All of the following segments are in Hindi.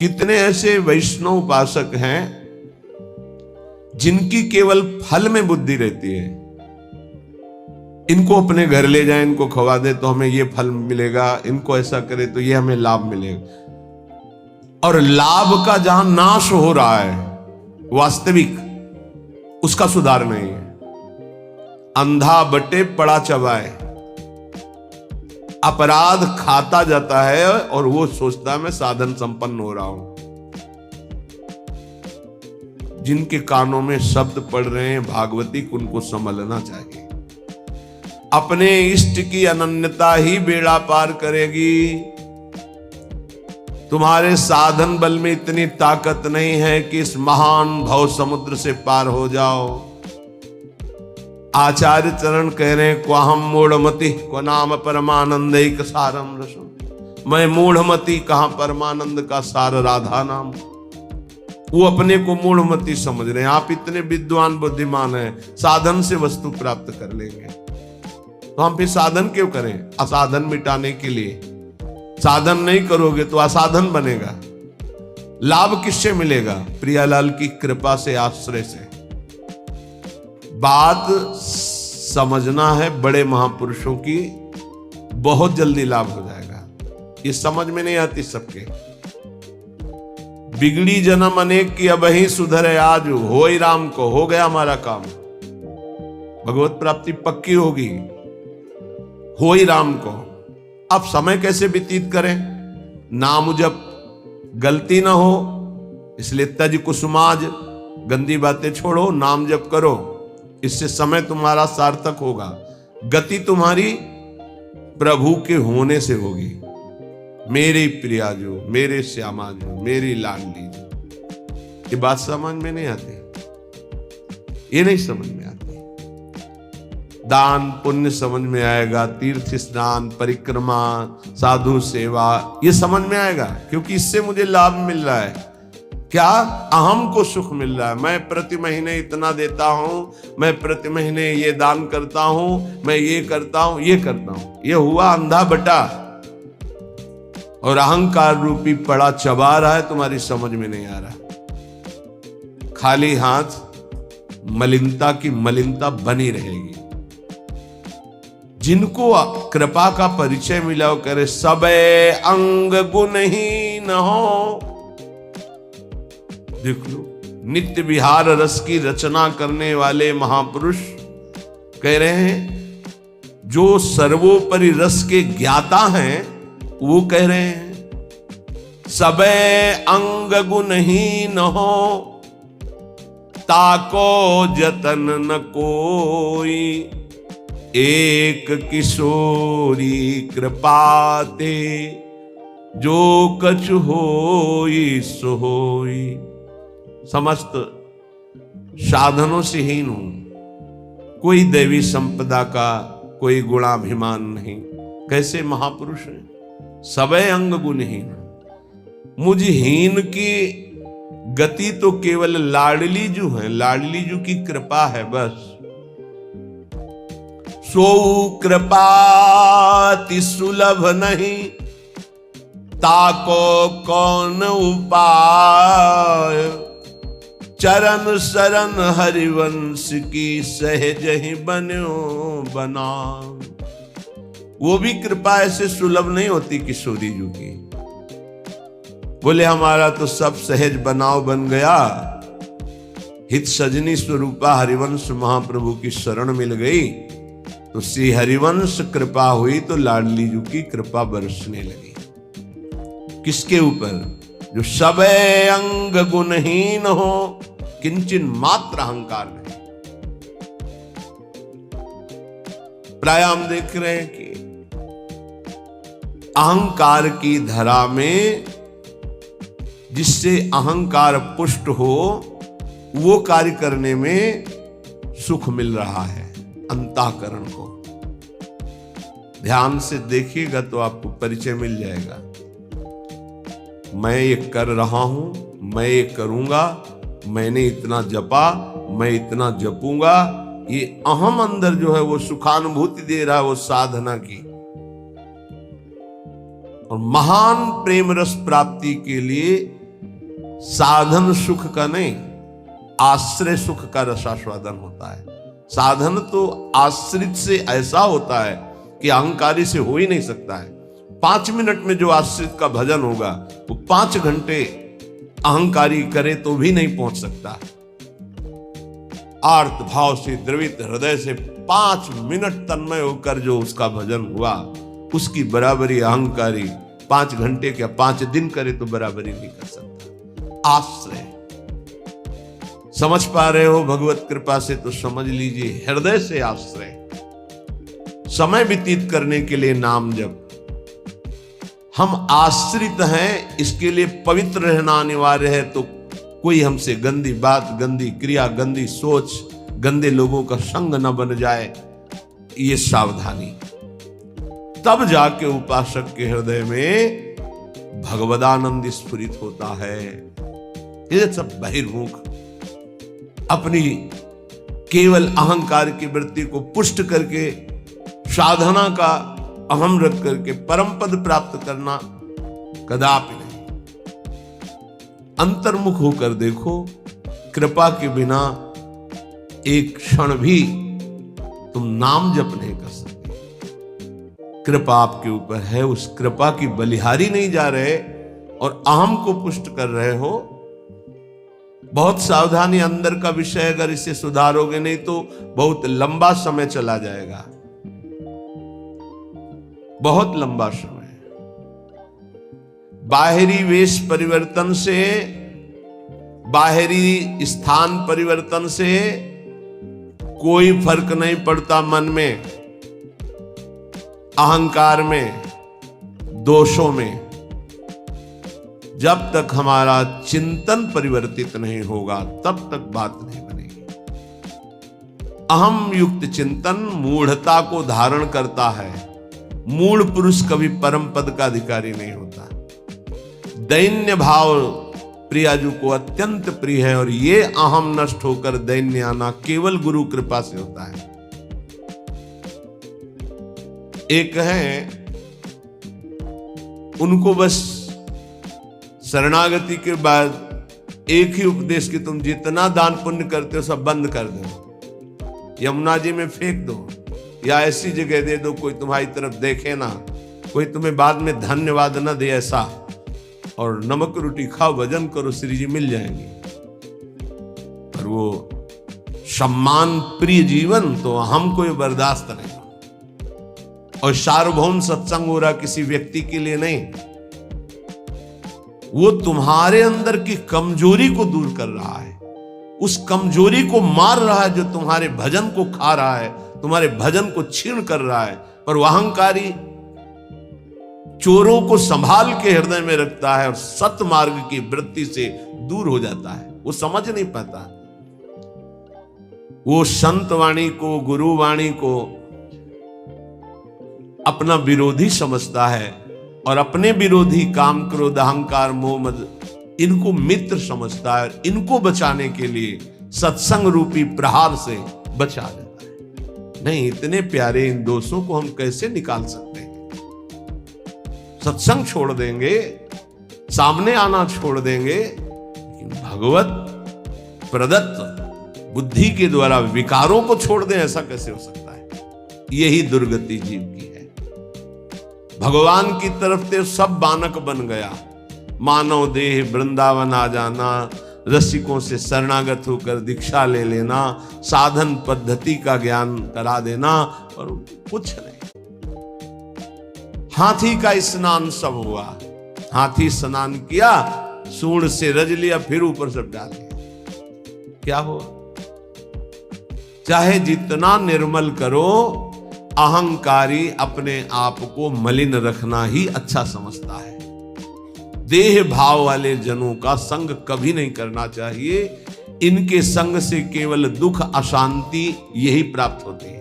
कितने ऐसे वैष्णव उपासक हैं जिनकी केवल फल में बुद्धि रहती है। इनको अपने घर ले जाए, इनको खवा दे तो हमें ये फल मिलेगा, इनको ऐसा करे तो ये हमें लाभ मिलेगा। और लाभ का जहां नाश हो रहा है वास्तविक, उसका सुधार नहीं है। अंधा बटे पड़ा चबाए, अपराध खाता जाता है और वो सोचता है मैं साधन संपन्न हो रहा हूं। जिनके कानों में शब्द पड़ रहे हैं भागवती, उनको संभलना चाहिए। अपने इष्ट की अनन्यता ही बेड़ा पार करेगी। तुम्हारे साधन बल में इतनी ताकत नहीं है कि इस महान भव समुद्र से पार हो जाओ। आचार्य चरण कह रहे हैं, क्वाहम मूढ़मति को नाम परमानंद एक सारम रसम। मैं मूढ़मति, कहां परमानंद का सार राधा नाम। वो अपने को मूढ़मति समझ रहे हैं। आप इतने विद्वान बुद्धिमान हैं, साधन से वस्तु प्राप्त कर लेंगे, तो हम फिर साधन क्यों करें? असाधन मिटाने के लिए। साधन नहीं करोगे तो असाधन बनेगा। लाभ किससे मिलेगा? प्रियालाल की कृपा से, आश्रय से। बात समझना है बड़े महापुरुषों की, बहुत जल्दी लाभ हो जाएगा। ये समझ में नहीं आती सबके। बिगड़ी जन्म अनेक की अब ही सुधरे आज, हो ही राम को, हो गया हमारा काम। भगवत प्राप्ति पक्की होगी, हो ही राम को। अब समय कैसे व्यतीत करें? नाम जप, गलती ना हो, इसलिए तज कुसुमाज, गंदी बातें छोड़ो, नाम जप करो। इससे समय तुम्हारा सार्थक होगा। गति तुम्हारी प्रभु के होने से होगी। मेरी प्रिया जो, मेरे श्यामा जो, मेरी लाडली जो। ये बात समझ में नहीं आती, ये नहीं समझ में आती। दान पुण्य समझ में आएगा, तीर्थ स्नान, परिक्रमा, साधु सेवा, ये समझ में आएगा, क्योंकि इससे मुझे लाभ मिल रहा है। क्या? अहम को सुख मिल रहा है। मैं प्रति महीने इतना देता हूं, मैं प्रति महीने ये दान करता हूं, मैं ये करता हूं, ये करता हूं। ये हुआ अंधा बटा, और अहंकार रूपी पड़ा चबा रहा है, तुम्हारी समझ में नहीं आ रहा। खाली हाथ मलिनता की मलिनता बनी रहेगी। जिनको कृपा का परिचय मिला, वो करे सबे अंग गुणहीन हो। देख लो, नित्य विहार रस की रचना करने वाले महापुरुष कह रहे हैं, जो सर्वोपरि रस के ज्ञाता हैं, वो कह रहे हैं सबे अंग गुणहीन हो, ताको जतन न कोई, एक किशोरी कृपाते, जो कछु होई सो होई। समस्त साधनों से हीन हूं, कोई दैवी संपदा का कोई गुणाभिमान नहीं। कैसे महापुरुष हैं? सबे अंग गुणहीन। मुझ हीन की गति तो केवल लाडली जू है, लाडली जू की कृपा है बस। सो कृपाति सुलभ नहीं, ताको कौन उपाय, चरण शरण हरिवंश की सहज ही बन्यो बना। वो भी कृपा ऐसे सुलभ नहीं होती किशोरी जी की। बोले हमारा तो सब सहज बनाव बन गया। हित सजनी स्वरूपा हरिवंश महाप्रभु की शरण मिल गई, तो श्री हरिवंश कृपा हुई, तो लाडली जी की कृपा बरसने लगी। किसके ऊपर? जो सबे अंग गुणहीन हो, किंचन मात्र अहंकार नहीं। प्राय हम देख रहे हैं कि अहंकार की धरा में जिससे अहंकार पुष्ट हो, वो कार्य करने में सुख मिल रहा है अंतःकरण को। ध्यान से देखिएगा तो आपको परिचय मिल जाएगा। मैं ये कर रहा हूं, मैं ये करूंगा, मैंने इतना जपा, मैं इतना जपूंगा, ये अहम अंदर जो है वो सुखानुभूति दे रहा है, वो साधना की। और महान प्रेम रस प्राप्ति के लिए साधन सुख का नहीं, आश्रय सुख का रसास्वादन होता है। साधन तो आश्रित से ऐसा होता है कि अहंकारी से हो ही नहीं सकता है। 5 मिनट में जो आश्रित का भजन होगा वो 5 घंटे अहंकारी करे तो भी नहीं पहुंच सकता। आर्त भाव से द्रवित हृदय से 5 मिनट तन्मय होकर जो उसका भजन हुआ, उसकी बराबरी अहंकारी 5 घंटे क्या 5 दिन करे तो बराबरी नहीं कर सकता। आश्रय समझ पा रहे हो भगवत कृपा से तो समझ लीजिए, हृदय से आश्रय। समय व्यतीत करने के लिए नाम जप। हम आश्रित हैं, इसके लिए पवित्र रहना अनिवार्य है। तो कोई हमसे गंदी बात, गंदी क्रिया, गंदी सोच, गंदे लोगों का संग न बन जाए, ये सावधानी। तब जाके उपासक के हृदय में भगवदानंद स्फुरित होता है। ये सब बहिर्मुख अपनी केवल अहंकार की वृत्ति को पुष्ट करके साधना का अहम रख करके परम पद प्राप्त करना कदापि नहीं। अंतर्मुख होकर देखो, कृपा के बिना एक क्षण भी तुम नाम जप नहीं कर सकते। कृपा आपके ऊपर है, उस कृपा की बलिहारी नहीं जा रहे और अहम को पुष्ट कर रहे हो। बहुत सावधानी, अंदर का विषय अगर इसे सुधारोगे नहीं तो बहुत लंबा समय चला जाएगा, बहुत लंबा समय। बाहरी वेश परिवर्तन से, बाहरी स्थान परिवर्तन से कोई फर्क नहीं पड़ता मन में, अहंकार में, दोषों में। जब तक हमारा चिंतन परिवर्तित नहीं होगा तब तक बात नहीं बनेगी। अहम युक्त चिंतन मूढ़ता को धारण करता है। मूढ़ पुरुष कभी परम पद का अधिकारी नहीं होता। दैन्य भाव प्रियाजू को अत्यंत प्रिय है और ये अहम नष्ट होकर दैन्य आना केवल गुरु कृपा से होता है। एक है, उनको बस शरणागति के बाद एक ही उपदेश कि तुम जितना दान पुण्य करते हो सब बंद कर दो, यमुना जी में फेंक दो या ऐसी जगह दे दो कोई तुम्हारी तरफ देखे ना, कोई तुम्हें बाद में धन्यवाद न दे ऐसा, और नमक रोटी खाओ, भजन करो, श्री जी मिल जाएंगे। पर वो सम्मान प्रिय जीवन तो हमको ये बर्दाश्त नहीं। और सार्वभौम सत्संग हो रहा किसी व्यक्ति के लिए नहीं, वो तुम्हारे अंदर की कमजोरी को दूर कर रहा है, उस कमजोरी को मार रहा है जो तुम्हारे भजन को खा रहा है, तुम्हारे भजन को छीण कर रहा है। पर वह अहंकारी चोरों को संभाल के हृदय में रखता है और सत मार्ग की वृत्ति से दूर हो जाता है। वो समझ नहीं पाता, वो संत वाणी को, गुरु वाणी को अपना विरोधी समझता है और अपने विरोधी काम, क्रोध, अहंकार, मोह, मद, इनको मित्र समझता है। इनको बचाने के लिए सत्संग रूपी प्रहार से बचा लेता है। नहीं, इतने प्यारे इन दोषों को हम कैसे निकाल सकते हैं? सत्संग छोड़ देंगे, सामने आना छोड़ देंगे, लेकिन भगवत प्रदत्त बुद्धि के द्वारा विकारों को छोड़ दें, ऐसा कैसे हो सकता है? यही दुर्गति जीव की है। भगवान की तरफ से सब बानक बन गया। मानव देह वृंदावन आ जाना, रसिकों से शरणागत होकर दीक्षा ले लेना, साधन पद्धति का ज्ञान करा देना, और कुछ नहीं। हाथी का स्नान सब हुआ, हाथी स्नान किया, सूंड से रज लिया, फिर ऊपर सब डाल दिया। क्या हुआ? चाहे जितना निर्मल करो, अहंकारी अपने आप को मलिन रखना ही अच्छा समझता है। देह भाव वाले जनों का संग कभी नहीं करना चाहिए। इनके संग से केवल दुख, अशांति यही प्राप्त होती है।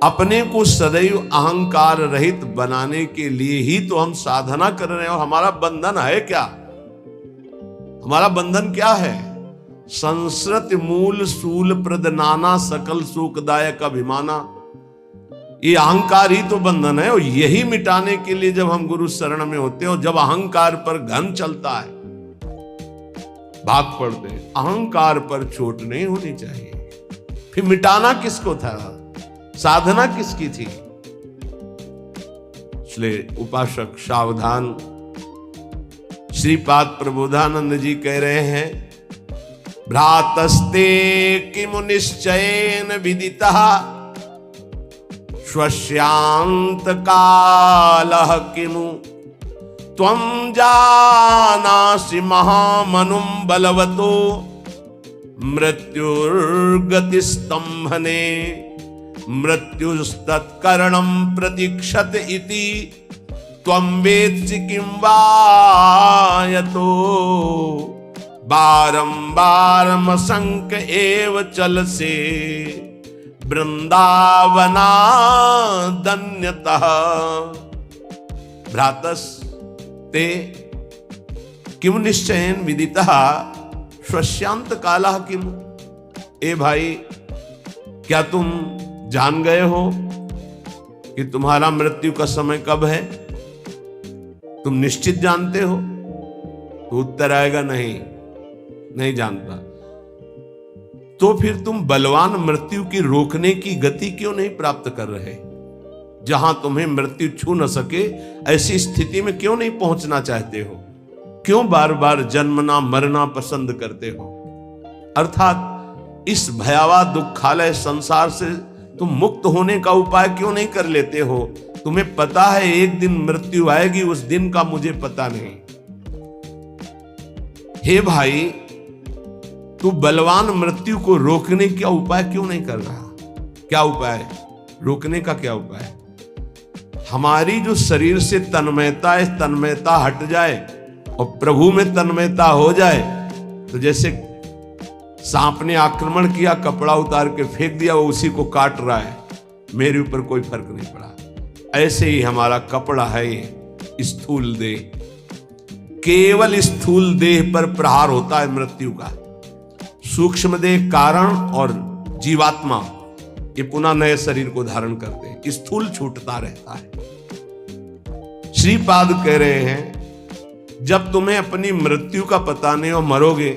अपने को सदैव अहंकार रहित बनाने के लिए ही तो हम साधना कर रहे हैं। और हमारा बंधन है क्या? हमारा बंधन क्या है? संस्कृत मूल सूल प्रद नाना सकल सुखदायक अभिमाना। ये अहंकार ही तो बंधन है, और यही मिटाने के लिए जब हम गुरु शरण में होते हैं और जब अहंकार पर घन चलता है, भाग पड़ते हैं। अहंकार पर चोट नहीं होनी चाहिए। फिर मिटाना किसको था, साधना किसकी थी? इसलिए उपासक सावधान। श्रीपाद प्रबोधानंद जी कह रहे हैं, भ्रातस्ते किमु निश्चयेन विदितः स्वस्यांत कालः किमु त्वं जानासि महामनुं बलवतो मृत्युर्गतिस्तंभने मृत्युस्तत्करणं प्रतीक्षत इति त्वं वेत्सि किं वा यतो बारंबारमसंक एव चलसे वृंदावनादन्यतः भ्रातस् ते किम निश्चयेन विदितः स्वस्यांत कालः किम। ए भाई, क्या तुम जान गए हो कि तुम्हारा मृत्यु का समय कब है? तुम निश्चित जानते हो? तो उत्तर आएगा नहीं जानता। तो फिर तुम बलवान मृत्यु की रोकने की गति क्यों नहीं प्राप्त कर रहे? जहां तुम्हें मृत्यु छू न सके ऐसी स्थिति में क्यों नहीं पहुंचना चाहते हो? क्यों बार बार जन्मना मरना पसंद करते हो? अर्थात इस भयावह दुखालय संसार से तुम मुक्त होने का उपाय क्यों नहीं कर लेते हो? तुम्हें पता है एक दिन मृत्यु आएगी, उस दिन का मुझे पता नहीं। हे भाई, तू बलवान मृत्यु को रोकने का उपाय क्यों नहीं कर रहा? क्या उपाय? रोकने का क्या उपाय? हमारी जो शरीर से तन्मयता है, तन्मयता हट जाए और प्रभु में तन्मयता हो जाए, तो जैसे सांप ने आक्रमण किया, कपड़ा उतार के फेंक दिया, वो उसी को काट रहा है, मेरे ऊपर कोई फर्क नहीं पड़ा। ऐसे ही हमारा कपड़ा है ये स्थूल देह, केवल स्थूल देह पर प्रहार होता है मृत्यु का। सूक्ष्म देह कारण और जीवात्मा ये पुनः नए शरीर को धारण करते हैं, स्थूल छूटता रहता है। श्रीपाद कह रहे हैं, जब तुम्हें अपनी मृत्यु का पता नहीं और मरोगे